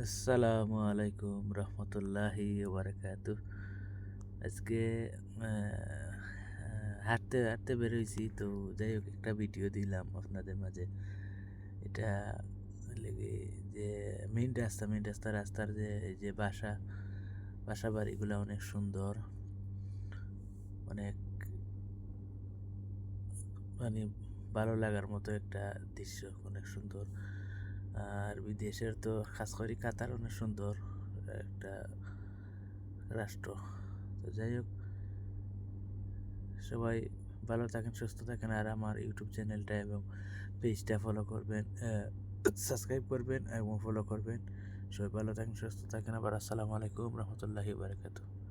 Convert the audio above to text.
আসসালামু আলাইকুম রহমতুল্লাহি বারাকাতুহ। আজকে হাঁটতে হাঁটতে বেরোইছি, তো যাই হোক একটা ভিডিও দিলাম আপনাদের মাঝে। এটা লেগে যে রাস্তার যে এই যে বাসা বাড়িগুলো অনেক সুন্দর, অনেক মানে ভালো লাগার মতো একটা দৃশ্য, অনেক সুন্দর। আর বিদেশের তো খাস করে কাতার অনেক সুন্দর একটা রাষ্ট্র। তো যাই হোক, সবাই ভালো থাকেন, সুস্থ থাকেন। আর আমার ইউটিউব চ্যানেলটা এবং পেজটা ফলো করবেন, সাবস্ক্রাইব করবেন এবং ফলো করবেন। সবাই ভালো থাকেন, সুস্থ থাকেন। আবার আসসালামু আলাইকুম রহমতুল্লাহি বারাকাতুহু।